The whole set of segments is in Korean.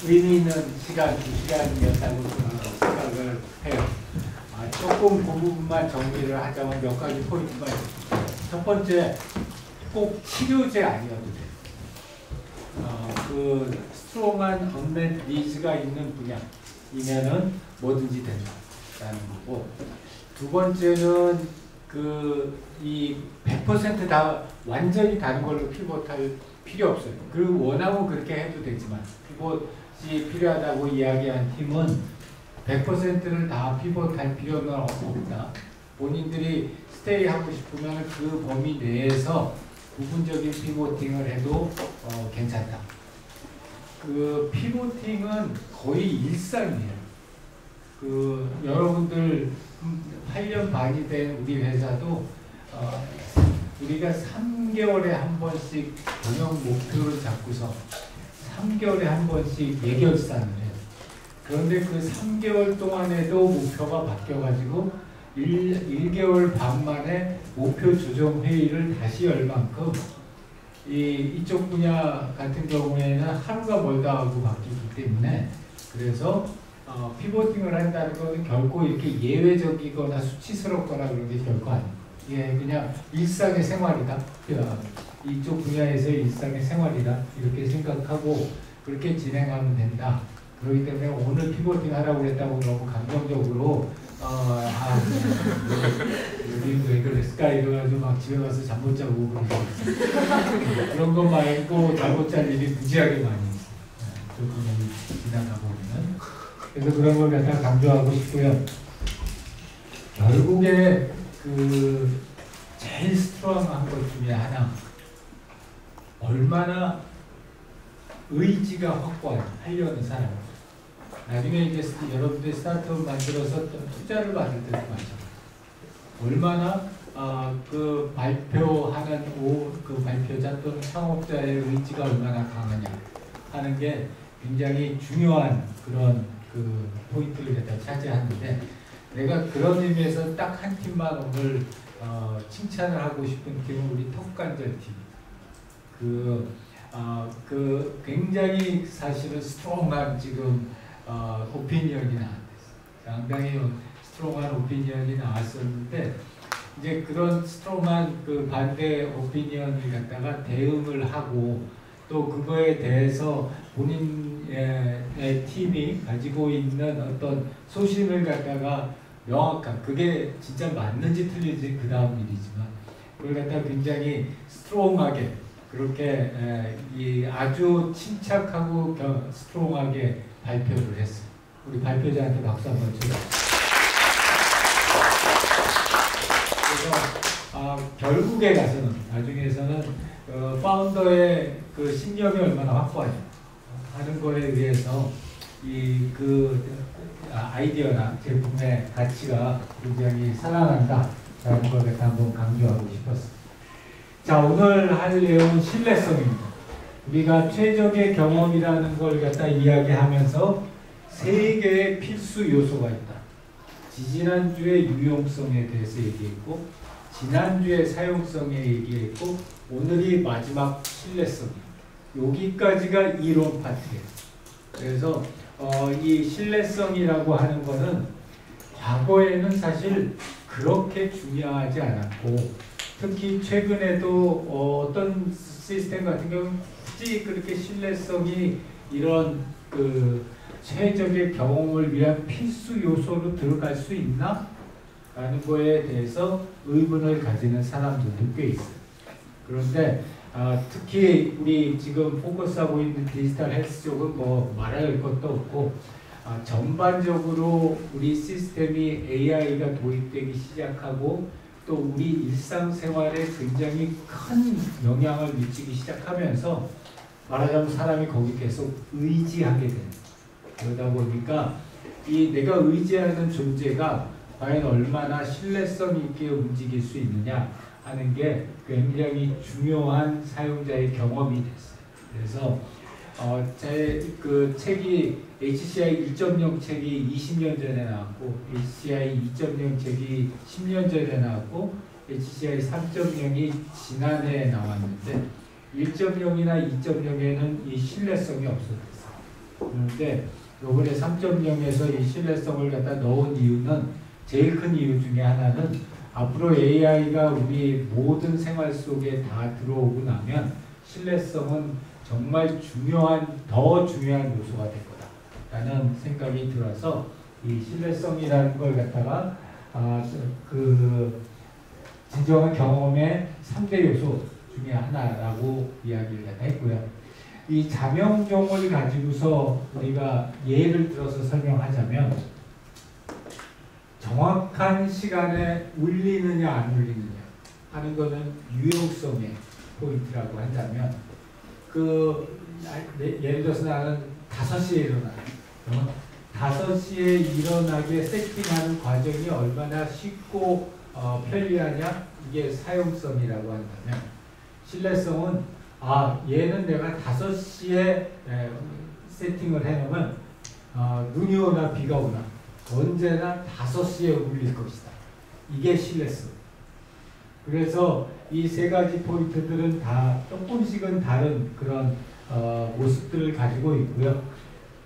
의미 있는 시간, 2시간이었다고 생각을 해요. 조금 그 부분만 정리를 하자면 몇 가지 포인트가 있습니다. 첫 번째, 꼭 치료제 아니어도 돼요. 그 스트롱한 언맷 니즈가 있는 분야이면은 뭐든지 된다라는 거고, 두 번째는 이 100% 다 완전히 다른 걸로 피벗할 필요 없어요. 그리고 원하면 그렇게 해도 되지만 피벗이 필요하다고 이야기한 팀은 100%를 다 피벗할 필요는 없다. 본인들이 스테이 하고 싶으면 그 범위 내에서 부분적인 피보팅을 해도 괜찮다. 그 피보팅은 거의 일상이에요. 여러분들 8년 반이 된 우리 회사도 우리가 3개월에 한 번씩 경영 목표를 잡고서 3개월에 한 번씩 예결산을 해요. 그런데 그 3개월 동안에도 목표가 바뀌어가지고 1개월 반 만에 목표 조정 회의를 다시 열 만큼 이쪽 분야 같은 경우에는 하루가 멀다 하고 바뀌기 때문에, 그래서 피보팅을 한다는 것은 결코 이렇게 예외적이거나 수치스럽거나 그런 게 결코 아니에요. 예, 그냥 일상의 생활이다. 이쪽 분야에서의 일상의 생활이다. 이렇게 생각하고 그렇게 진행하면 된다. 그렇기 때문에 오늘 피보팅 하라고 그랬다고 너무 감정적으로 우리 왜 그랬을까 이래가지고 막 집에 가서 잠 못 자고 그런 거 말고 잠 못 잘 일이 무지하게 많이 있어요. 조금 지나다 보면. 그래서 그런 걸 갖다가 강조하고 싶고요. 결국에 제일 스트롱한 것 중에 하나, 얼마나 의지가 확고하려는 사람. 나중에 이제 여러분들 스타트업 만들어서 투자를 받을 때도 마찬가지. 얼마나 그 발표하는 그 발표자 또는 창업자의 의지가 얼마나 강하냐 하는 게 굉장히 중요한 그런 그 포인트를 갖다 차지하는데, 내가 그런 의미에서 딱 한 팀만 오늘 칭찬을 하고 싶은 팀은 우리 턱관절 팀. 굉장히 사실은 스트롱한 지금 오피니언이 나왔어요. 상당히 스트롱한 오피니언이 나왔었는데, 이제 그런 스트롱한 그 반대 오피니언을 갖다가 대응을 하고 또 그거에 대해서 본인의 팀이 가지고 있는 어떤 소신을 갖다가 명확한, 그게 진짜 맞는지 틀린지 그 다음 일이지만 그걸 갖다가 굉장히 스트롱하게 그렇게 아주 침착하고 스트롱하게 발표를 했어요. 우리 발표자한테 박수 한번 쳐주세요. 그래서 결국에 가서는, 나중에서는 파운더의 그 신념이 얼마나 확고하냐 하는 거에 의해서 아이디어나 제품의 가치가 굉장히 살아난다라는 걸 한번 강조하고 싶었습니다. 자, 오늘 할 내용은 신뢰성입니다. 우리가 최적의 경험이라는 걸 갖다 이야기하면서 세 개의 필수 요소가 있다. 지지난주에 유용성에 대해서 얘기했고, 지난주에 사용성에 얘기했고, 오늘이 마지막 신뢰성입니다. 여기까지가 이론 파트예요. 그래서 이 신뢰성이라고 하는 거는 과거에는 사실 그렇게 중요하지 않았고, 특히 최근에도 어떤 시스템 같은 경우는 굳이 그렇게 신뢰성이 이런 최적의 경험을 위한 필수 요소로 들어갈 수 있나? 라는 거에 대해서 의문을 가지는 사람들도 꽤 있어요. 그런데 특히 우리 지금 포커스하고 있는 디지털 헬스 쪽은 뭐 말할 것도 없고, 전반적으로 우리 시스템이 AI가 도입되기 시작하고 또 우리 일상생활에 굉장히 큰 영향을 미치기 시작하면서 말하자면 사람이 거기 계속 의지하게 되는, 그러다 보니까 이 내가 의지하는 존재가 과연 얼마나 신뢰성 있게 움직일 수 있느냐 하는 게 굉장히 중요한 사용자의 경험이 됐어요. 그래서 제 책이 HCI 1.0 책이 20년 전에 나왔고, HCI 2.0 책이 10년 전에 나왔고, HCI 3.0이 지난해에 나왔는데 1.0이나 2.0에는 이 신뢰성이 없었어요. 그런데 요번에 3.0에서 이 신뢰성을 갖다 넣은 이유는 제일 큰 이유 중에 하나는 앞으로 AI가 우리 모든 생활 속에 다 들어오고 나면 신뢰성은 정말 더 중요한 요소가 될 거다라는 생각이 들어서 이 신뢰성이라는 걸 갖다가 그 진정한 경험의 3대 요소 중에 하나라고 이야기를 했고요. 이 자명종을 가지고서 우리가 예를 들어서 설명하자면 정확한 시간에 울리느냐 안 울리느냐 하는 것은 유용성의 포인트라고 한다면 예를 들어서 나는 5시에 일어나요. 5시에 일어나게 세팅하는 과정이 얼마나 쉽고 편리하냐? 이게 사용성이라고 한다면 신뢰성은 얘는 내가 5시에 세팅을 해놓으면 눈이 오나 비가 오나 언제나 5시에 울릴 것이다. 이게 신뢰성. 그래서 이 세 가지 포인트들은 다 조금씩은 다른 그런 모습들을 가지고 있고요.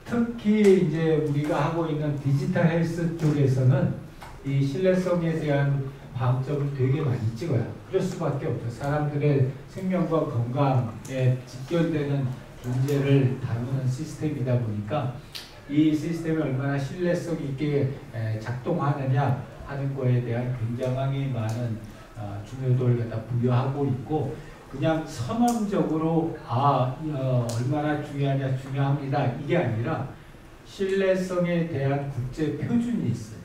특히 이제 우리가 하고 있는 디지털 헬스 쪽에서는 이 신뢰성에 대한 방점을 되게 많이 찍어요. 그럴 수밖에 없죠. 사람들의 생명과 건강에 직결되는 문제를 다루는 시스템이다 보니까 이 시스템이 얼마나 신뢰성 있게 작동하느냐 하는 거에 대한 굉장히 많은 중요도를 갖다 부여하고 있고, 그냥 선언적으로 얼마나 중요합니다 이게 아니라 신뢰성에 대한 국제 표준이 있어요.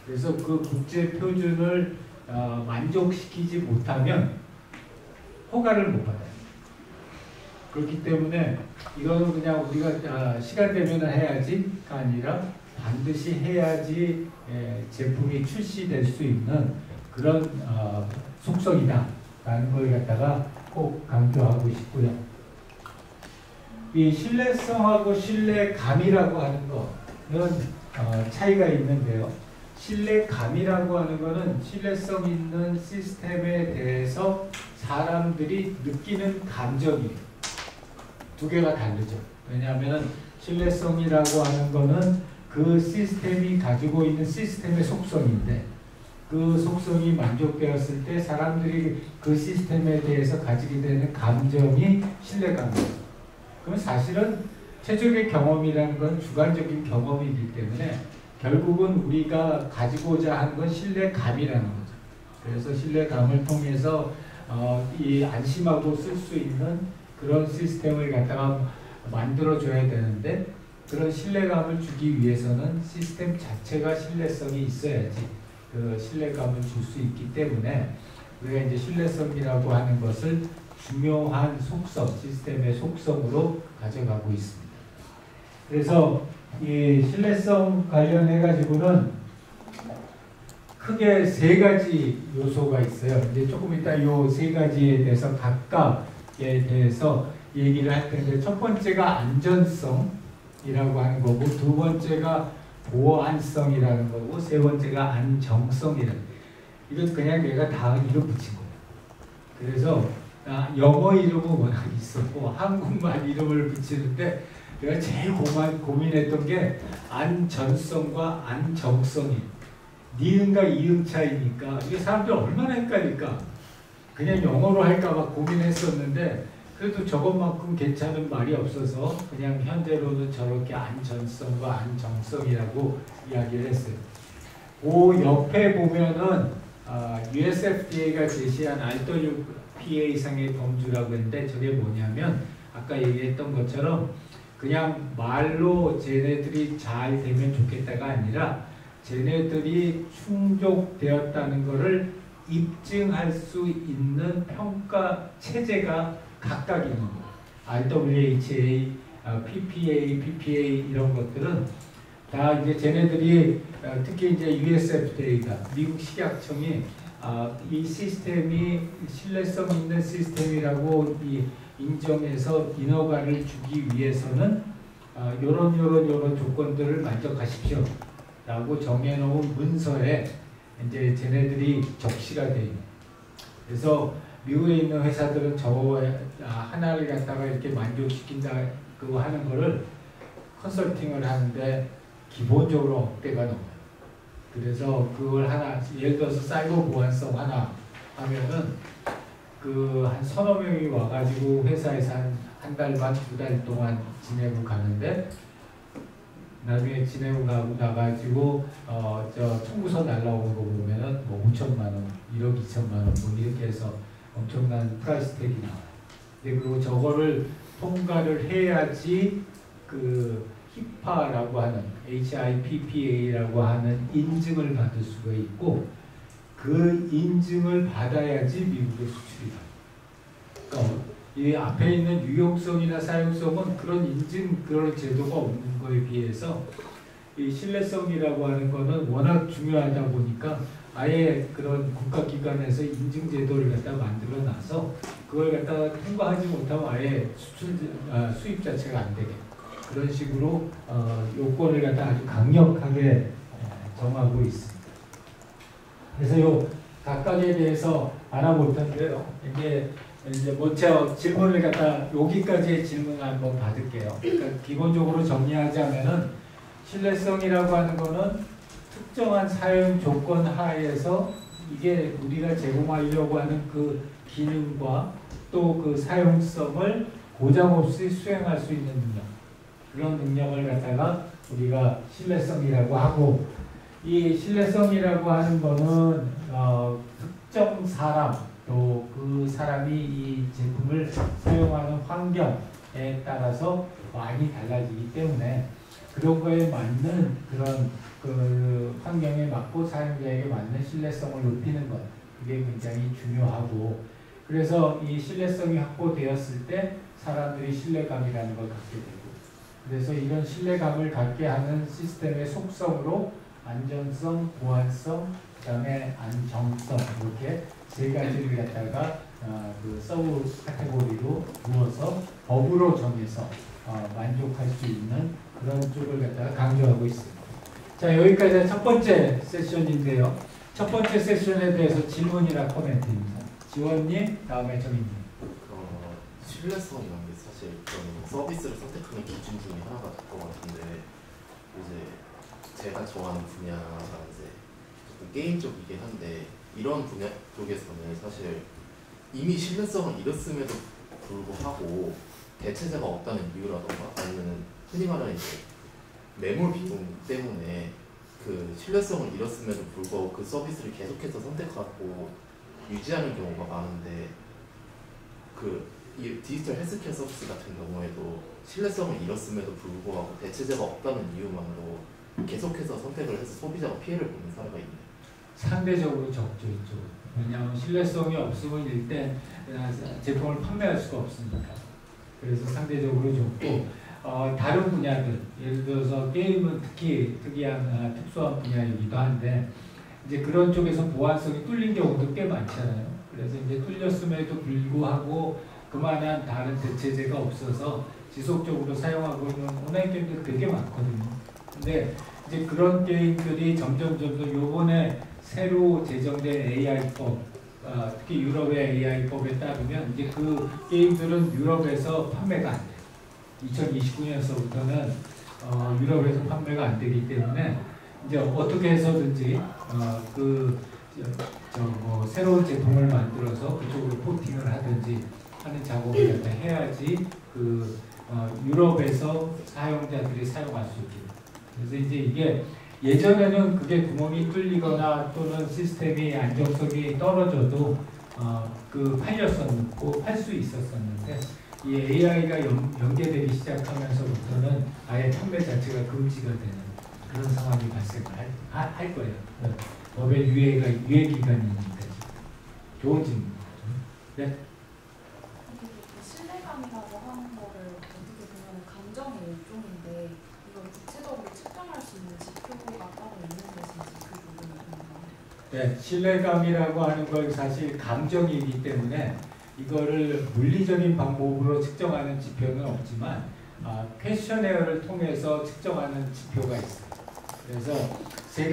그래서 그 국제 표준을 만족시키지 못하면 허가를 못 받아요. 그렇기 때문에 이거는 그냥 우리가 시간 되면 해야지가 아니라 반드시 해야지 제품이 출시될 수 있는 그런 속성이다라는 걸 갖다가 꼭 강조하고 싶고요. 이 신뢰성하고 신뢰감이라고 하는 거는 차이가 있는데요. 신뢰감이라고 하는 거는 신뢰성 있는 시스템에 대해서 사람들이 느끼는 감정이 두 개가 다르죠. 왜냐하면 신뢰성이라고 하는 거는 그 시스템이 가지고 있는 시스템의 속성인데, 그 속성이 만족되었을 때 사람들이 그 시스템에 대해서 가지게 되는 감정이 신뢰감이에요. 그럼 사실은 최적의 경험이라는 건 주관적인 경험이기 때문에 결국은 우리가 가지고자 하는 건 신뢰감이라는 거죠. 그래서 신뢰감을 통해서 이 안심하고 쓸 수 있는 그런 시스템을 갖다가 만들어줘야 되는데, 그런 신뢰감을 주기 위해서는 시스템 자체가 신뢰성이 있어야지 그 신뢰감을 줄 수 있기 때문에 우리가 이제 신뢰성이라고 하는 것을 중요한 속성, 시스템의 속성으로 가져가고 있습니다. 그래서 이 신뢰성 관련해 가지고는 크게 세 가지 요소가 있어요. 이제 조금 이따 요 세 가지에 대해서 각각에 대해서 얘기를 할 텐데, 첫 번째가 안전성이라고 하는 거고, 두 번째가 보안성이라는 거고, 세 번째가 안정성이라는, 이건 그냥 내가 다 이름 붙인 거예요. 그래서 영어 이름은 워낙 있었고 한국말 이름을 붙이는데 내가 제일 고민했던 게 안전성과 안정성이 니은과 이응 차이니까 이게 사람들 얼마나 헷갈릴까. 그냥 영어로 할까 봐 고민했었는데 그래도 저것만큼 괜찮은 말이 없어서 그냥 현재로는 저렇게 안전성과 안정성이라고 이야기를 했어요. 그 옆에 보면은 USFDA가 제시한 RWPA 이상의 범주라고 했는데, 저게 뭐냐면 아까 얘기했던 것처럼 그냥 말로 쟤네들이 잘 되면 좋겠다가 아니라 쟤네들이 충족되었다는 것을 입증할 수 있는 평가 체제가 각각 있는 거예요. RWHA, PPA 이런 것들은 다 이제 쟤네들이 특히 이제 USFDA가 미국 식약청이 이 시스템이 신뢰성 있는 시스템이라고 인정해서 인허가를 주기 위해서는 요런 조건들을 만족하십시오 라고 정해놓은 문서에 이제 쟤네들이 적시가 돼 있는. 그래서 미국에 있는 회사들은 저 하나를 갖다가 이렇게 만족시킨다 그거 하는 거를 컨설팅을 하는데 기본적으로 억대가 넘어요. 그래서 그걸 하나, 예를 들어서 사이버 보안성 하나 하면은 그 한 서너 명이 와가지고 회사에서 한 달 반, 두 달 동안 지내고 가는데 나중에 지내고 가고 나가지고 저 청구서 날라오는 거 보면은 뭐 5천만 원, 1억 2천만 원 뭐 이렇게 해서 엄청난 프라이스 택이 나와요. 그리고 저거를 통과를 해야지 그 히파라고 하는 HIPPA라고 하는 인증을 받을 수가 있고 그 인증을 받아야지 미국에 수출이 나요. 그러니까 이 앞에 있는 유용성이나 사용성은 그런 인증 그런 제도가 없는 거에 비해서 이 신뢰성이라고 하는 거는 워낙 중요하다 보니까 아예 그런 국가기관에서 인증 제도를 갖다 만들어 놔서 그걸 갖다가 통과하지 못하면 아예 수입 자체가 안 되게 그런 식으로 요건을 갖다 아주 강력하게 정하고 있습니다. 그래서 요 각각에 대해서 알아볼 텐데요. 이제 뭐 제가 질문을 갖다 여기까지의 질문 한번 받을게요. 그러니까 기본적으로 정리하자면은 신뢰성이라고 하는 거는 특정한 사용 조건 하에서 이게 우리가 제공하려고 하는 그 기능과 또 그 사용성을 고장 없이 수행할 수 있는 능력 그런 능력을 갖다가 우리가 신뢰성이라고 하고 이 신뢰성이라고 하는 거는 특정 사람 또 그 사람이 이 제품을 사용하는 환경에 따라서 많이 달라지기 때문에 그런 거에 맞는 그런 그 환경에 맞고 사용자에게 맞는 신뢰성을 높이는 것 그게 굉장히 중요하고 그래서 이 신뢰성이 확보되었을 때 사람들이 신뢰감이라는 걸 갖게 되고 그래서 이런 신뢰감을 갖게 하는 시스템의 속성으로 안전성, 보안성, 그 다음에 안정성 이렇게 세 가지를 갖다가 그 서브 카테고리로 두어서 법으로 정해서 만족할 수 있는 그런 쪽을 갖다가 강조하고 있습니다. 자 여기까지 첫 번째 세션인데요. 첫 번째 세션에 대해서 질문이나 코멘트입니다. 지원님, 다음에 정인님. 신뢰성이라는 게 사실 서비스를 선택하는 기준 중에 하나가 될 것 같은데 이제 제가 좋아하는 분야가 이제 조금 게임 쪽이긴 한데 이런 분야 쪽에서는 사실 이미 신뢰성을 잃었음에도 불구하고 대체제가 없다는 이유라던가 아니면 흔히 말하는 이제 매몰 비용 때문에 그 신뢰성을 잃었음에도 불구하고 그 서비스를 계속해서 선택하고 유지하는 경우가 많은데 이 디지털 헬스케어 서비스 같은 경우에도 신뢰성을 잃었음에도 불구하고 대체제가 없다는 이유만으로 계속해서 선택을 해서 소비자가 피해를 보는 사례가 있네요. 상대적으로 적죠 이쪽. 왜냐하면 신뢰성이 없으면 일단 제품을 판매할 수가 없으니까. 그래서 상대적으로 적고 다른 분야들 예를 들어서 게임은 특히 특이한 특수한 분야이기도 한데 이제 그런 쪽에서 보안성이 뚫린 경우도 꽤 많잖아요. 그래서 이제 뚫렸음에도 불구하고 그만한 다른 대체제가 없어서 지속적으로 사용하고 있는 온라인 게임들 되게 많거든요. 근데 이제 그런 게임들이 점점 요번에 새로 제정된 AI법, 특히 유럽의 AI법에 따르면 이제 그 게임들은 유럽에서 판매가 안 돼요. 2029년서부터는 유럽에서 판매가 안 되기 때문에 이제 어떻게 해서든지 뭐 새로운 제품을 만들어서 그쪽으로 포팅을 하든지 하는 작업을 해야지 유럽에서 사용자들이 사용할 수 있게. 그래서 이제 이게 예전에는 그게 구멍이 뚫리거나 또는 시스템이 안정성이 떨어져도 팔렸었고 팔 수 있었었는데 이 AI가 연계되기 시작하면서부터는 아예 판매 자체가 금지가 되는 그런 상황이 발생을 할 거예요. 법의 유예 기간이니까. 좋은 질문입니다. 네? 신뢰감이라고 하는 거를 어떻게 보면 감정의 일종인데 이걸 구체적으로 측정할 수 있는 지표가 따로 있는 것인지 그 부분이 궁금합니다. 네, 신뢰감이라고 하는 건 사실 감정이기 때문에 이거를 물리적인 방법으로 측정하는 지표는 없지만 퀘셔네어를 통해서 측정하는 지표가 있어요. 그래서 세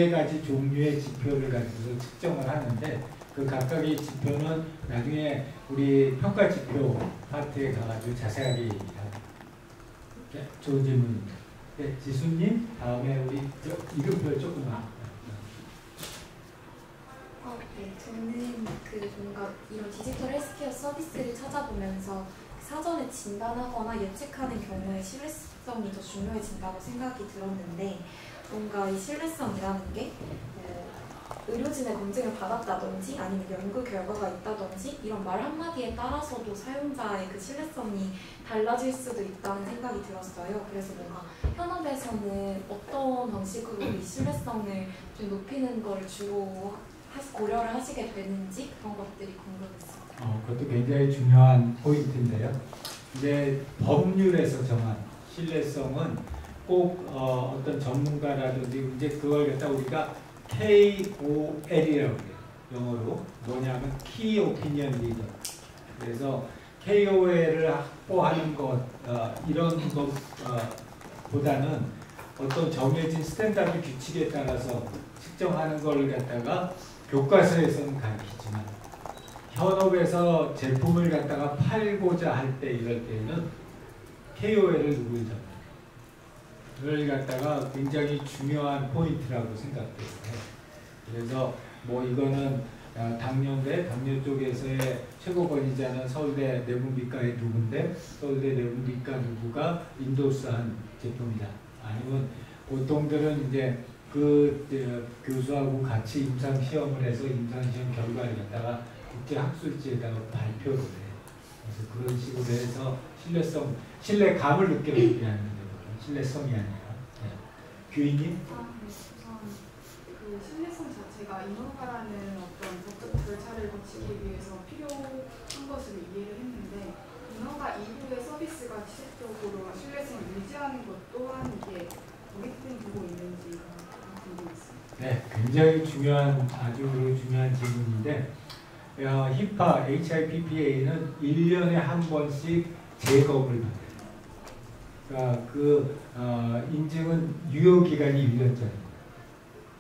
가지 종류의 지표를 가지고 측정을 하는데 그 각각의 지표는 나중에 우리 평가 지표 파트에 가가지고 자세하게 얘기합니다. 네, 좋은 질문입니다. 네, 지수님, 다음에 우리 이름표 조금만. 네, 저는 그 뭔가 이런 디지털 헬스케어 서비스를 찾아보면서 사전에 진단하거나 예측하는 경우에 신뢰성이 더 중요해진다고 생각이 들었는데 뭔가 이 신뢰성이라는 게 의료진의 검증을 받았다든지 아니면 연구 결과가 있다든지 이런 말 한마디에 따라서도 사용자의 그 신뢰성이 달라질 수도 있다는 생각이 들었어요. 그래서 뭔가 현업에서는 어떤 방식으로 이 신뢰성을 좀 높이는 걸 주로 고려를 하시게 되는지 그런 것들이 궁금했습니다. 그것도 굉장히 중요한 포인트인데요. 이제 법률에서 정한 신뢰성은 꼭 어떤 전문가라든지 이제 그걸 갖다 우리가 KOL이라고 해요. 영어로 뭐냐면 Key Opinion Leader. 그래서 KOL을 확보하는 것 이런 것보다는 어떤 정해진 스탠다드 규칙에 따라서 측정하는 걸 갖다가 교과서에서는 가르치지만 현업에서 제품을 갖다가 팔고자 할 때 이럴 때는 KOL을 누굴 잡는 를 갖다가 굉장히 중요한 포인트라고 생각돼요. 그래서 뭐 이거는 당뇨인데 당뇨 쪽에서의 최고 권위자는 서울대 내분비과의 누구인데 서울대 내분비과 누구가 인도스한 제품이다. 아니면 보통들은 이제 그 교수하고 같이 임상 시험을 해서 임상 시험 결과를 갖다가 국제 학술지에다가 발표를 해요. 그래서 그런 식으로 해서 신뢰감을 느끼게 하는 거예요. 신뢰성이 아니라. 네. 규희님? 네, 우선 그 신뢰성 자체가 인허가라는 어떤 법적 절차를 거치기 위해서 필요한 것으로 이해를 했는데 인허가 이후의 서비스가 지속적으로 신뢰성을 유지하는 것 또한 이게 고객들이 보고 있는지 궁금했습니다. 네, 굉장히 아주 중요한 질문인데 HIPPA는 1년에 한 번씩 재검을 받아요. 그러니까 인증은 유효기간이 1년짜리입니다.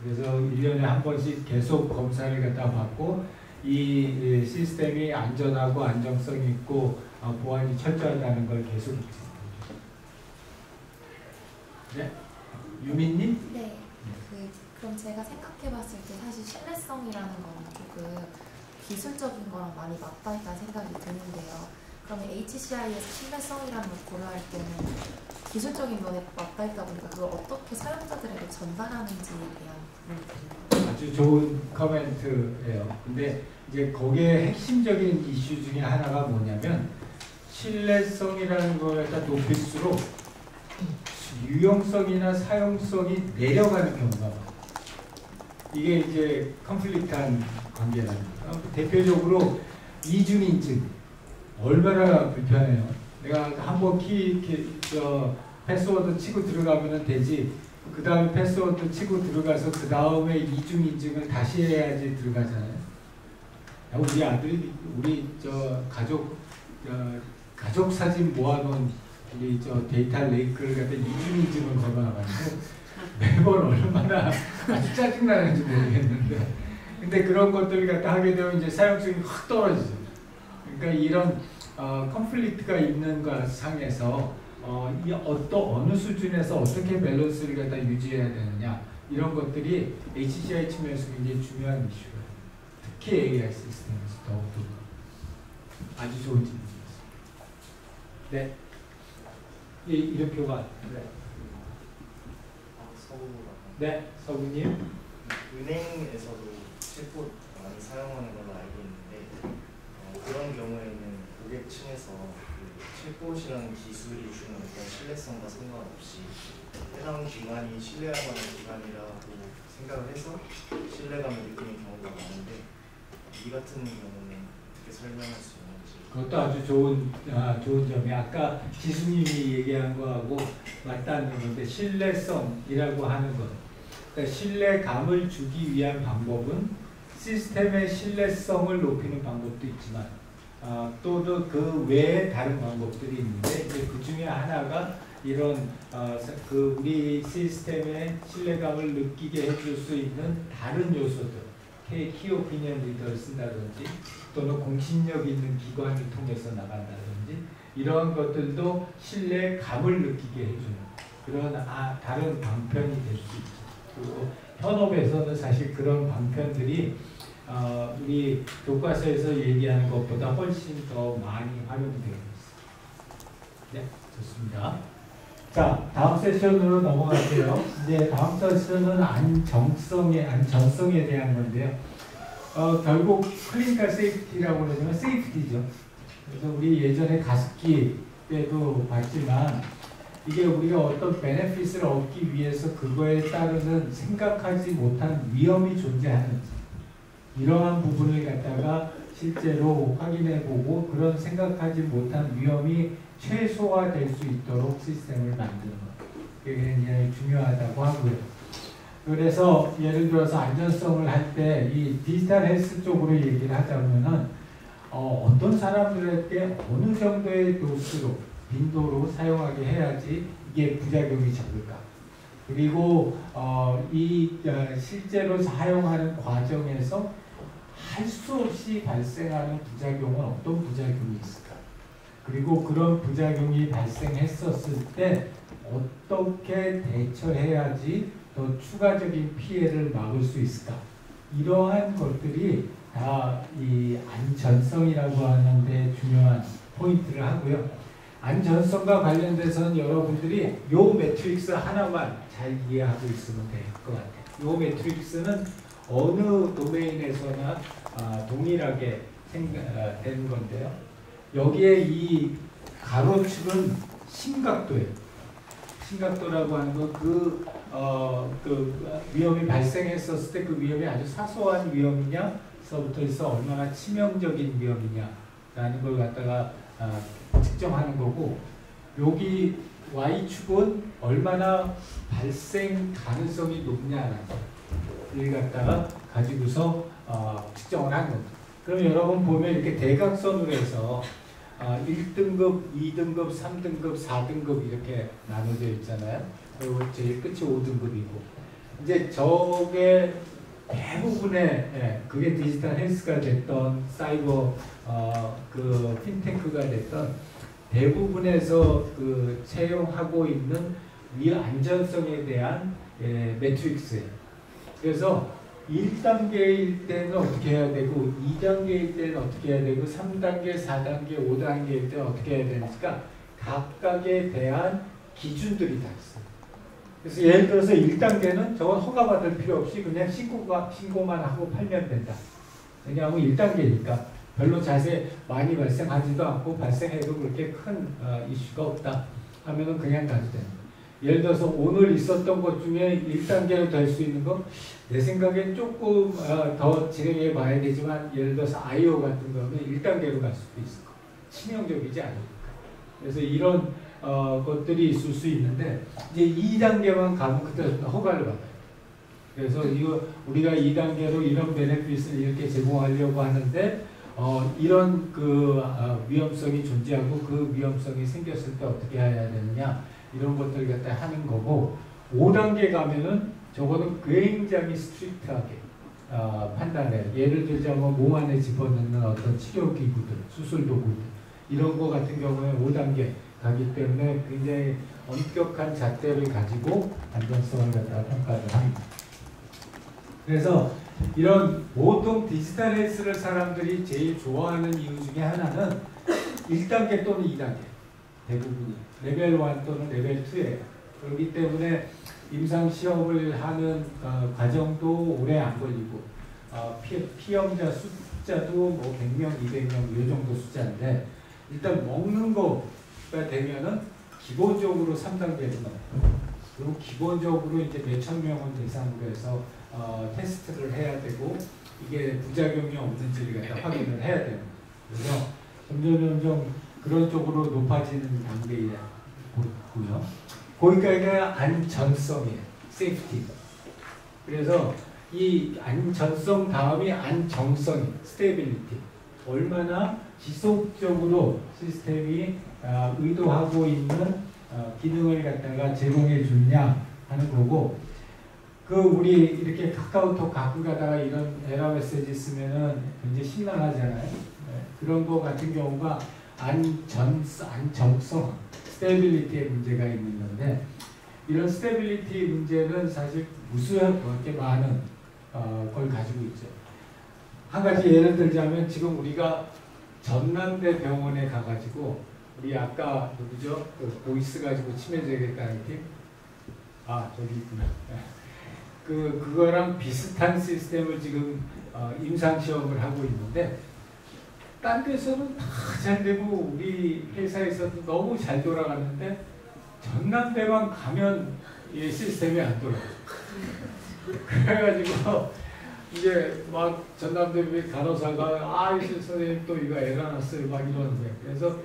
그래서 1년에 한 번씩 계속 검사를 갖다 받고 이 시스템이 안전하고 안정성 있고 보안이 철저하다는 걸 계속 입증합니다. 네, 유민님? 네. 그럼 제가 생각해봤을 때 사실 신뢰성이라는 건 조금 기술적인 거랑 많이 맞닿아있다는 생각이 드는데요. 그러면 HCI에서 신뢰성이라는 걸 고려할 때는 기술적인 면에 맞닿아있다 보니까 그걸 어떻게 사용자들에게 전달하는지에 대한 부분이 아주 좋은 코멘트예요. 근데 이제 거기에 핵심적인 이슈 중에 하나가 뭐냐면 신뢰성이라는 걸 갖다 높일수록 유용성이나 사용성이 내려가는 경우가 많아요. 이게 이제 컨플릭트한 관계랍니다. 대표적으로 이중인증 얼마나 불편해요. 내가 한번 패스워드 치고 들어가면 되지. 그 다음에 패스워드 치고 들어가서 그 다음에 이중인증을 다시 해야지 들어가잖아요. 우리 아들이 우리 가족 사진 모아놓은 우리 데이터 레이크를 갖다 이중인증을 걸어놔가지고 매번 얼마나 아주 짜증나는지 모르겠는데 근데 그런 것들을 갖다 하게 되면 이제 사용성이 확 떨어지죠. 그러니까 이런 컨플릭트가 있는 것 상에서 어느 수준에서 어떻게 밸런스를 갖다 유지해야 되느냐 이런 것들이 HCI 측면에서 굉장히 중요한 이슈예요. 특히 AI 시스템에서 더욱더 아주 좋은 질문이었습니다. 네, 이름표가 네, 서구님. 은행에서도 챗봇 많이 사용하는 걸로 알고 있는데 그런 경우에는 고객층에서 그 챗봇이라는 기술이 주는 어떤 신뢰성과 상관없이 해당 기관이 신뢰할 만한 기관이라고 생각을 해서 신뢰감을 느끼는 경우가 많은데 이 같은 경우는 어떻게 설명할 수 있는지. 그것도 아주 좋은 점이 아까 지수님이 얘기한 거하고 맞닿는 건데 신뢰성이라고 하는 것. 그러니까 신뢰감을 주기 위한 방법은 시스템의 신뢰성을 높이는 방법도 있지만 또는 그 외에 다른 방법들이 있는데 이제 그 중에 하나가 이런 우리 시스템의 신뢰감을 느끼게 해줄 수 있는 다른 요소들 키오피니언 리더를 쓴다든지 또는 공신력 있는 기관을 통해서 나간다든지 이러한 것들도 신뢰감을 느끼게 해주는 그런 다른 방편이 될 수 있죠. 그리고 현업에서는 사실 그런 방편들이 우리 교과서에서 얘기하는 것보다 훨씬 더 많이 활용되고 있습니다. 네, 좋습니다. 자, 다음 세션으로 넘어갈게요. 이제 다음 세션은 안전성에 대한 건데요. 결국 클리니컬 세이프티라고 그러지만 세이프티죠. 그래서 우리 예전에 가습기 때도 봤지만 이게 우리가 어떤 베네핏을 얻기 위해서 그거에 따르는 생각하지 못한 위험이 존재하는지 이러한 부분을 갖다가 실제로 확인해보고 그런 생각하지 못한 위험이 최소화될 수 있도록 시스템을 만드는 것. 그게 굉장히 중요하다고 하고요. 그래서 예를 들어서 안전성을 할 때 이 디지털 헬스 쪽으로 얘기를 하자면은 어떤 사람들에게 어느 정도의 도수로 빈도로 사용하게 해야지 이게 부작용이 적을까. 그리고 실제로 사용하는 과정에서 할 수 없이 발생하는 부작용은 어떤 부작용이 있을까? 그리고 그런 부작용이 발생했었을 때 어떻게 대처해야지 더 추가적인 피해를 막을 수 있을까? 이러한 것들이 다 이 안전성이라고 하는 데 중요한 포인트를 하고요. 안전성과 관련돼서는 여러분들이 요 매트릭스 하나만 잘 이해하고 있으면 될 것 같아요. 요 매트릭스는 어느 도메인에서나 동일하게 되는 건데요. 여기에 이 가로축은 심각도예요. 심각도라고 하는 건 그 위험이 발생했었을 때 그 위험이 아주 사소한 위험이냐서부터 해서 얼마나 치명적인 위험이냐라는 걸 갖다가 측정하는 거고, 여기 Y축은 얼마나 발생 가능성이 높냐라는 걸 갖다가 가지고서 측정을 하는 겁니다. 그럼 여러분 보면 이렇게 대각선으로 해서 1등급, 2등급, 3등급, 4등급 이렇게 나눠져 있잖아요. 그리고 제일 끝이 5등급이고 이제 저게 대부분의 그게 디지털 헬스가 됐던 사이버 그 핀테크가 됐던 대부분에서 그 채용하고 있는 안전성에 대한 매트릭스예요. 그래서 1단계일 때는 어떻게 해야 되고 2단계일 때는 어떻게 해야 되고 3단계, 4단계, 5단계일 때는 어떻게 해야 되니까 각각에 대한 기준들이 다 있어요. 그래서 예를 들어서 1단계는 저건 허가받을 필요 없이 그냥 신고만 하고 팔면 된다. 왜냐하면 1단계니까 별로 자세 많이 발생하지도 않고 발생해도 그렇게 큰 이슈가 없다 하면은 그냥 가도 됩니다. 예를 들어서 오늘 있었던 것 중에 1단계로 될 수 있는 거 내 생각엔 조금 더 진행해 봐야 되지만 예를 들어서 IO 같은 거는 1단계로 갈 수도 있을 거. 치명적이지 않으니까. 그래서 이런 것들이 있을 수 있는데 이제 2단계만 가면 그때 허가를 받아요. 그래서 이거 우리가 2단계로 이런 베네핏을 이렇게 제공하려고 하는데 이런 그 위험성이 존재하고 그 위험성이 생겼을 때 어떻게 해야 되느냐 이런 것들을 갖다 하는 거고, 5단계 가면은 저거는 굉장히 스트릭트하게 판단해요. 예를 들자면 몸 안에 집어넣는 어떤 치료기구들, 수술도구들 이런 거 같은 경우에 5단계 가기 때문에 굉장히 엄격한 잣대를 가지고 안전성을 갖다가 평가를 합니다. 그래서 이런 보통 디지털 헬스를 사람들이 제일 좋아하는 이유 중에 하나는 1단계 또는 2단계 대부분이 레벨 1 또는 레벨 2예요. 그렇기 때문에 임상시험을 하는 과정도 오래 안 걸리고 피험자 숫자도 뭐 100명, 200명 이 정도 숫자인데 일단 먹는 거가 되면은 기본적으로 3단계로 나와요. 그리고 기본적으로 이제 몇천 명을 대상으로 해서 테스트를 해야 되고 이게 부작용이 없는지를 갖다 확인을 해야 됩니다. 그래서 점점 그런 쪽으로 높아지는 단계이고요. 거기까지가 안전성이에요. 세이프티. 그래서 이 안전성 다음이 안정성이 스테이빌리티. 얼마나 지속적으로 시스템이 의도하고 있는 기능을 갖다가 제공해 주냐 하는 거고, 우리 이렇게 카카오톡 가끔 가다가 이런 에러 메시지 쓰면은 굉장히 심란하잖아요. 그런 거 같은 경우가 안정성, 스테빌리티의 문제가 있는 건데 이런 스테빌리티 문제는 사실 무수한 그렇게 많은 걸 가지고 있죠. 한 가지 예를 들자면 지금 우리가 전남대 병원에 가가지고 우리 아까 누구죠? 그 보이스 가지고 치매되겠다는 팀? 아 저기 있구나. 그거랑 비슷한 시스템을 지금 임상 시험을 하고 있는데 딴 데서는 다 잘 되고 우리 회사에서도 너무 잘 돌아가는데 전남대만 가면 이 시스템이 안 돌아가요. 그래가지고 이제 막 전남대 간호사가 선생님 또 이거 에러 났어요 막 이러는 거예요. 그래서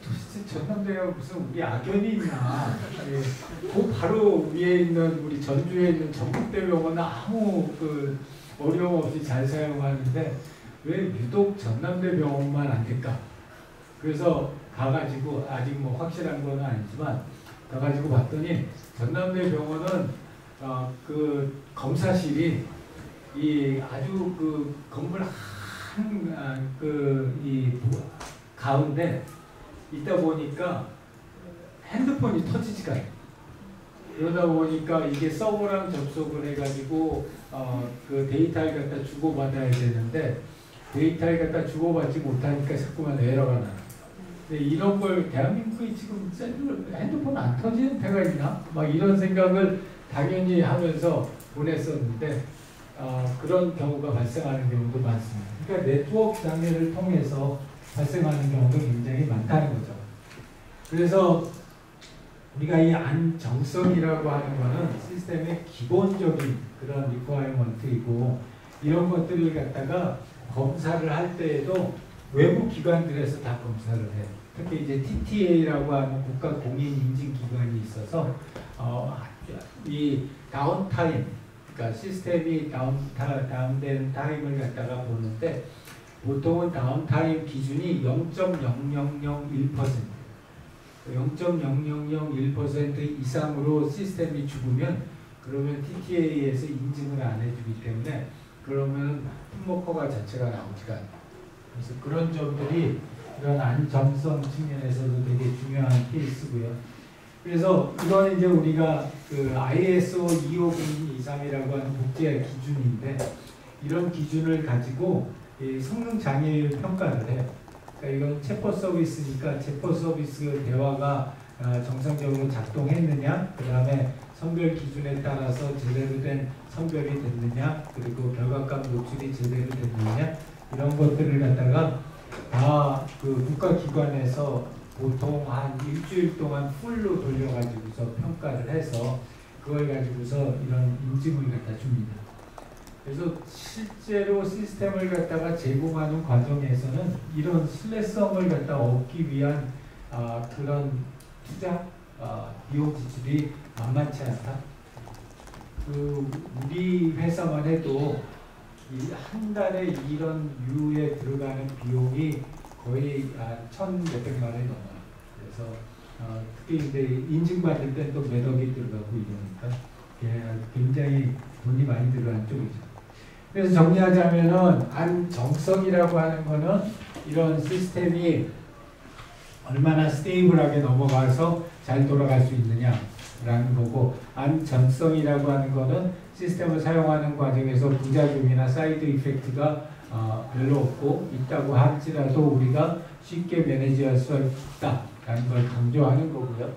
도대체 전남대가 무슨 우리 악연이 있나. 그 바로 위에 있는 우리 전주에 있는 전북대 병원은 아무 그 어려움 없이 잘 사용하는데 왜 유독 전남대 병원만 안 될까? 그래서 가가지고 아직 뭐 확실한 건 아니지만 가가지고 봤더니 전남대 병원은 그 검사실이 이 아주 그 건물 이 가운데 있다 보니까 핸드폰이 터지지가 않아요. 그러다 보니까 이게 서버랑 접속을 해가지고 그 데이터를 갖다 주고받아야 되는데 데이터를 갖다 주고받지 못하니까 자꾸만 에러가 나요. 근데 이런 걸 대한민국이 지금 핸드폰 안 터지는 데가 있나? 막 이런 생각을 당연히 하면서 보냈었는데 그런 경우가 발생하는 경우도 많습니다. 그러니까 네트워크 장애를 통해서 발생하는 경우도 굉장히 많다는 거죠. 그래서 우리가 이 안정성이라고 하는 거는 시스템의 기본적인 그런 리퀘어먼트이고 이런 것들을 갖다가 검사를 할 때에도 외부 기관들에서 다 검사를 해요. 특히 이제 TTA라고 하는 국가 공인 인증 기관이 있어서 이 다운타임, 그러니까 시스템이 다운된 타임을 갖다가 보는데 보통은 다운타임 기준이 0.0001%, 0.0001% 이상으로 시스템이 죽으면 그러면 TTA에서 인증을 안 해주기 때문에 그러면 품목허가 자체가 나오지가 않아요. 그래서 그런 점들이 이런 안정성 측면에서도 되게 중요한 케이스고요. 그래서 이건 이제 우리가 그 ISO 25023이라고 하는 국제 기준인데 이런 기준을 가지고 성능 장애율 평가를 해요. 그러니까 이건 체포 서비스니까 체포 서비스 대화가 정상적으로 작동했느냐, 그 다음에 선별 기준에 따라서 제대로 된 선별이 됐느냐, 그리고 결과값 노출이 제대로 됐느냐 이런 것들을 갖다가 다 그 국가기관에서 보통 한 일주일 동안 풀로 돌려가지고서 평가를 해서 그걸 가지고서 이런 인증을 갖다 줍니다. 그래서 실제로 시스템을 갖다가 제공하는 과정에서는 이런 신뢰성을 갖다 얻기 위한 그런 투자, 비용 지출이 만만치 않다. 우리 회사만 해도 한 달에 이런 유에 들어가는 비용이 거의 1,몇백만 원이 넘어요. 그래서 특히 이제 인증받을 때 또 몇 억이 들어가고 이러니까 굉장히 돈이 많이 들어가는 쪽이죠. 그래서 정리하자면은 안정성이라고 하는 거는 이런 시스템이 얼마나 스테이블하게 넘어가서 잘 돌아갈 수 있느냐라는 거고, 안전성이라고 하는 거는 시스템을 사용하는 과정에서 부작용이나 사이드 이펙트가 별로 없고 있다고 할지라도 우리가 쉽게 매니지할 수 있다라는 걸 강조하는 거고요.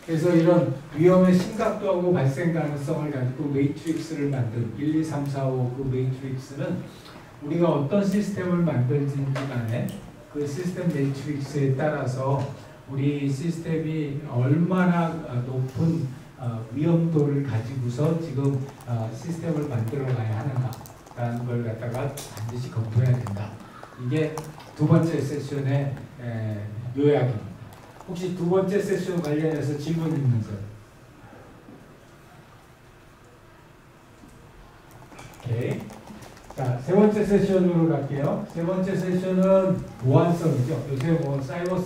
그래서 이런 위험의 심각도하고 발생 가능성을 가지고 매트릭스를 만든 1, 2, 3, 4, 5 그 매트릭스는 우리가 어떤 시스템을 만들든지 간에 그 시스템 매트릭스에 따라서 우리 시스템이 얼마나 높은 위험도를 가지고서 지금 시스템을 만들어 가야 하는가라는 걸 갖다가 반드시 검토해야 된다. 이게 두 번째 세션의 요약입니다. 혹시 두 번째 세션 관련해서 질문 있는 분? 오케이. 자, 세 번째 세션으로 갈게요. 세 번째 세션은 보안성이죠. 요새 뭐 사이버